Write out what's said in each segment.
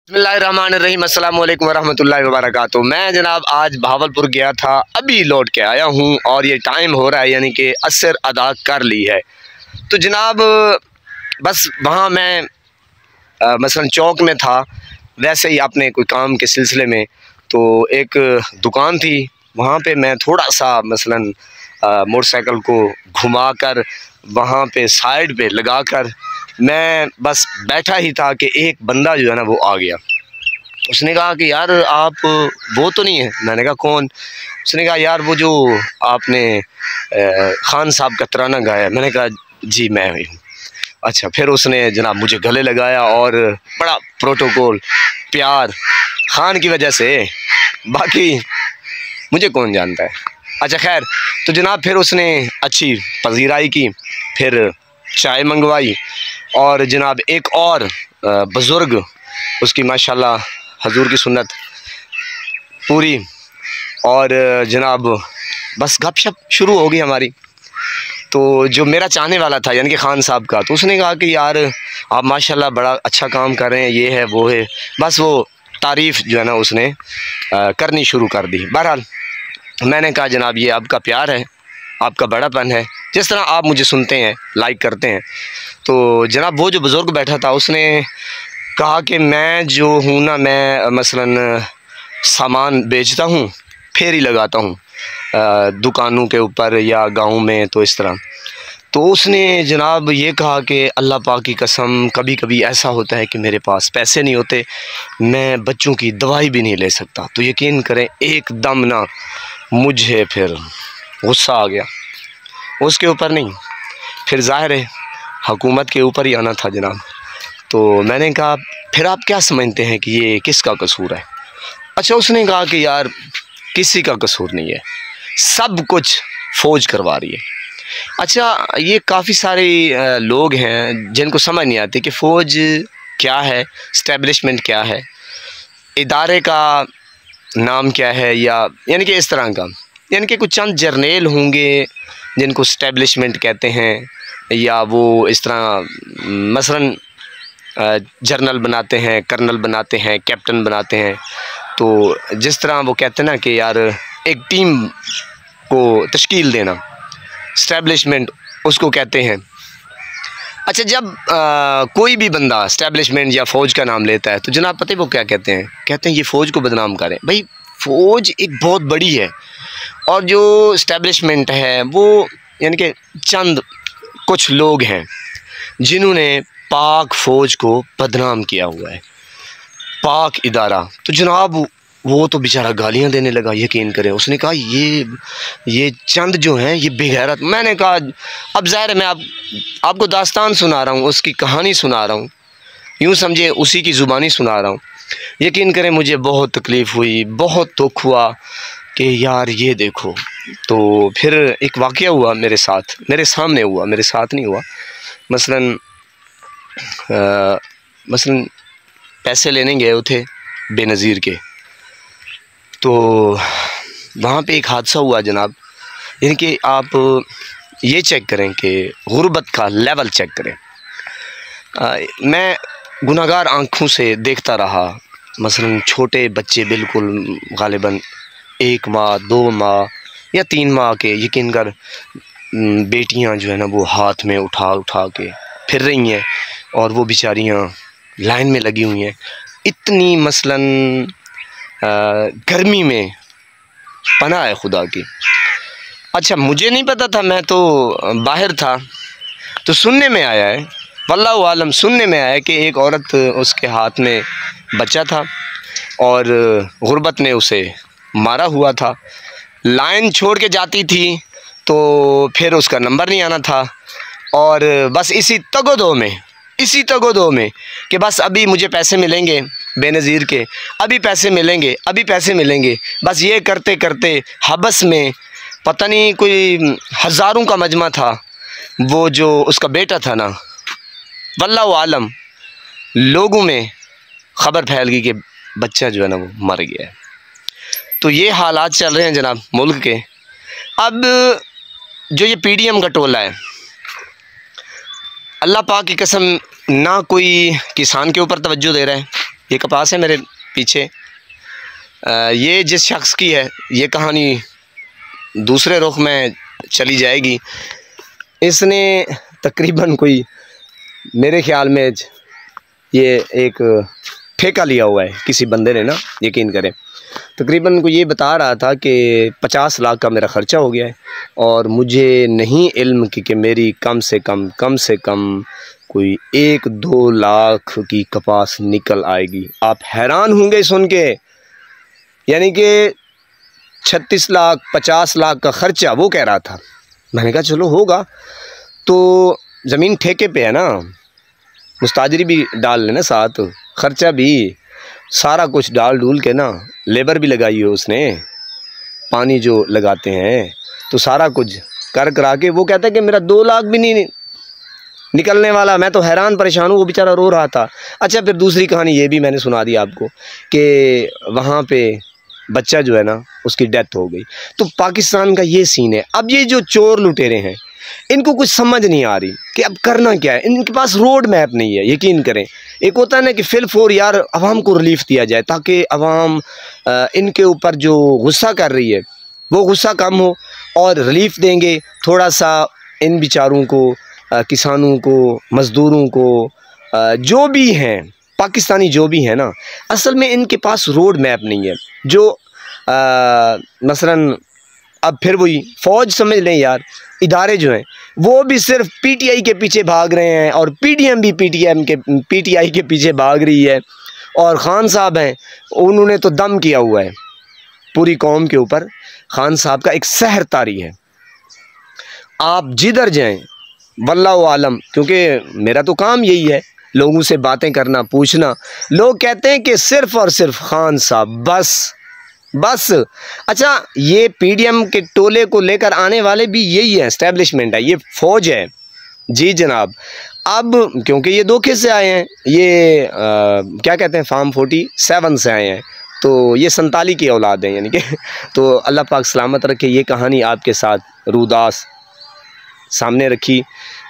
बिस्मिल्लाहिर्रहमानिर्रहीम अस्सलाम वालेकुम वरहमतुल्लाहि वबरकातुहू। मैं जनाब आज भावलपुर गया था, अभी लौट के आया हूँ और ये टाइम हो रहा है यानी कि असर अदा कर ली है। तो जनाब बस वहाँ मैं मसलन चौक में था, वैसे ही अपने कोई काम के सिलसिले में। तो एक दुकान थी, वहाँ पे मैं थोड़ा सा मसलन मोटरसाइकिल को घुमा कर वहाँ पे साइड पे लगा कर मैं बस बैठा ही था कि एक बंदा जो है ना वो आ गया। उसने कहा कि यार आप वो तो नहीं है। मैंने कहा कौन? उसने कहा यार वो जो आपने खान साहब का तराना गाया। मैंने कहा जी मैं ही हूँ। अच्छा, फिर उसने जनाब मुझे गले लगाया और बड़ा प्रोटोकॉल प्यार खान की वजह से, बाकी मुझे कौन जानता है। अच्छा खैर, तो जनाब फिर उसने अच्छी पजीराई की, फिर चाय मंगवाई और जनाब एक और बुज़ुर्ग, उसकी माशाल्लाह हजूर की सुन्नत पूरी, और जनाब बस गपशप शुरू हो गई हमारी। तो जो मेरा चाहने वाला था यानी कि खान साहब का, तो उसने कहा कि यार आप माशाल्लाह बड़ा अच्छा काम कर रहे हैं, ये है वो है, बस वो तारीफ़ जो है ना उसने करनी शुरू कर दी। बहरहाल मैंने कहा जनाब ये आपका प्यार है, आपका बड़ापन है, जिस तरह आप मुझे सुनते हैं, लाइक करते हैं। तो जनाब वो जो बुज़ुर्ग बैठा था उसने कहा कि मैं जो हूँ ना, मैं मसलन सामान बेचता हूँ, फेरी लगाता हूँ दुकानों के ऊपर या गाँव में, तो इस तरह। तो उसने जनाब ये कहा कि अल्लाह पाक की कसम कभी कभी ऐसा होता है कि मेरे पास पैसे नहीं होते, मैं बच्चों की दवाई भी नहीं ले सकता। तो यकीन करें एकदम ना मुझे फिर गुस्सा आ गया, उसके ऊपर नहीं, फिर ज़ाहिर है हुकूमत के ऊपर ही आना था जनाब। तो मैंने कहा फिर आप क्या समझते हैं कि ये किसका कसूर है? अच्छा, उसने कहा कि यार किसी का कसूर नहीं है, सब कुछ फ़ौज करवा रही है। अच्छा, ये काफ़ी सारे लोग हैं जिनको समझ नहीं आती कि फ़ौज क्या है, इस्टेब्लिशमेंट क्या है, इदारे का नाम क्या है, या यानी कि इस तरह का, यानी कि कुछ चंद जर्नेल होंगे जिनको इस्टेब्लिशमेंट कहते हैं, या वो इस तरह मसलन जर्नल बनाते हैं, कर्नल बनाते हैं, कैप्टन बनाते हैं। तो जिस तरह वो कहते हैं ना कि यार एक टीम को तश्कील देना, इस्टेब्लिशमेंट उसको कहते हैं। अच्छा, जब कोई भी बंदा इस्टेब्लिशमेंट या फ़ौज का नाम लेता है तो जनाब पता है वो क्या कहते हैं? कहते हैं ये फ़ौज को बदनाम करें। भाई फ़ौज एक बहुत बड़ी है, और जो इस्टेब्लिशमेंट है वो यानी कि चंद कुछ लोग हैं जिन्होंने पाक फ़ौज को बदनाम किया हुआ है, पाक इदारा। तो जनाब वो तो बेचारा गालियाँ देने लगा, यकीन करें। उसने कहा ये चंद जो हैं ये बेगैरत। मैंने कहा अब ज़ाहिर है मैं आपको दास्तान सुना रहा हूँ, उसकी कहानी सुना रहा हूँ, यूँ समझे उसी की ज़ुबानी सुना रहा हूँ। यकीन करें मुझे बहुत तकलीफ़ हुई, बहुत दुख हुआ कि यार ये देखो। तो फिर एक वाक़या हुआ मेरे साथ, मेरे सामने हुआ, मेरे साथ नहीं हुआ। मसलन पैसे लेने गए थे बेनज़ीर के, तो वहाँ पे एक हादसा हुआ जनाब। यानी कि आप ये चेक करें कि गुर्बत का लेवल चेक करें। मैं गुनाहगार आँखों से देखता रहा, मसलन छोटे बच्चे बिल्कुल गालिबन 1 माह 2 माह या 3 माह के, यकीन कर बेटियां जो है ना वो हाथ में उठा उठा के फिर रही हैं, और वो बेचारियां लाइन में लगी हुई हैं। इतनी मसलन गर्मी में पनाह है खुदा की। अच्छा, मुझे नहीं पता था, मैं तो बाहर था, तो सुनने में आया है, वल्लाहु आलम, सुनने में आया कि एक औरत, उसके हाथ में बच्चा था और गुर्बत ने उसे मारा हुआ था। लाइन छोड़ के जाती थी तो फिर उसका नंबर नहीं आना था, और बस इसी तगोदो में कि बस अभी मुझे पैसे मिलेंगे बेनज़ीर के, अभी पैसे मिलेंगे, अभी पैसे मिलेंगे, बस ये करते करते हबस में पता नहीं कोई हज़ारों का मजमा था। वो जो उसका बेटा था ना, वल्लाहु आलम, लोगों में ख़बर फैल गई कि बच्चा जो है ना वो मर गया है। तो ये हालात चल रहे हैं जनाब मुल्क के। अब जो ये PDM का टोला है, अल्लाह पाक की कसम, ना कोई किसान के ऊपर तवज्जो दे रहा है, ये कपास है मेरे पीछे। ये जिस शख्स की है ये कहानी दूसरे रुख में चली जाएगी। इसने तकरीबन कोई मेरे ख्याल में ये एक ठेका लिया हुआ है किसी बंदे ने ना, यकीन करें। तकरीबन को ये बता रहा था कि 50 लाख का मेरा ख़र्चा हो गया है और मुझे नहीं इल्म कि मेरी कम से कम कोई 1-2 लाख की कपास निकल आएगी। आप हैरान होंगे सुन के, यानी कि 36 लाख 50 लाख का ख़र्चा वो कह रहा था। मैंने कहा चलो होगा, तो ज़मीन ठेके पे है ना, मुस्ताजरी भी डाल लेना साथ, ख़र्चा भी सारा कुछ डाल डूल के ना, लेबर भी लगाई है उसने, पानी जो लगाते हैं, तो सारा कुछ कर करा के वो कहता है कि मेरा 2 लाख भी नहीं निकलने वाला। मैं तो हैरान परेशान हूँ, वो बेचारा रो रहा था। अच्छा, फिर दूसरी कहानी ये भी मैंने सुना दी आपको कि वहाँ पे बच्चा जो है ना उसकी डेथ हो गई। तो पाकिस्तान का ये सीन है। अब ये जो चोर लुटेरे हैं इनको कुछ समझ नहीं आ रही कि अब करना क्या है। इनके पास रोड मैप नहीं है, यकीन करें। एक होता है ना कि फिलफोर यार अवाम को रिलीफ दिया जाए ताकि अवाम इनके ऊपर जो गुस्सा कर रही है वो गुस्सा कम हो, और रिलीफ देंगे थोड़ा सा इन बेचारों को, किसानों को, मज़दूरों को, जो भी हैं पाकिस्तानी जो भी हैं ना, असल में इनके पास रोड मैप नहीं है। जो मसलन अब फिर वही फ़ौज समझ लें यार, इदारे जो हैं वो भी सिर्फ पीटीआई के पीछे भाग रहे हैं और पीटीएम भी पीटीआई के पीछे भाग रही है। और ख़ान साहब हैं, उन्होंने तो दम किया हुआ है पूरी कौम के ऊपर। ख़ान साहब का एक सहर तारी है, आप जिधर जाएं वल्लाहु आलम, क्योंकि मेरा तो काम यही है लोगों से बातें करना, पूछना। लोग कहते हैं कि सिर्फ़ और सिर्फ ख़ान साहब बस। अच्छा, ये पीडीएम के टोले को लेकर आने वाले भी यही है, एस्टेब्लिशमेंट है, ये फ़ौज है। जी जनाब। अब क्योंकि ये धोखे से आए हैं, ये क्या कहते हैं, फार्म 47 से आए हैं, तो ये 47 की औलाद हैं यानी कि। तो अल्लाह पाक सलामत रखे। ये कहानी आपके साथ रूदास सामने रखी।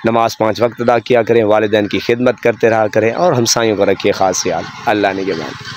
नमाज 5 वक्त अदा किया करें, वालिदैन की खिदमत करते रहा करें और हमसायों को रखिए ख़ास ख्याल। अल्लाह ने के बाद।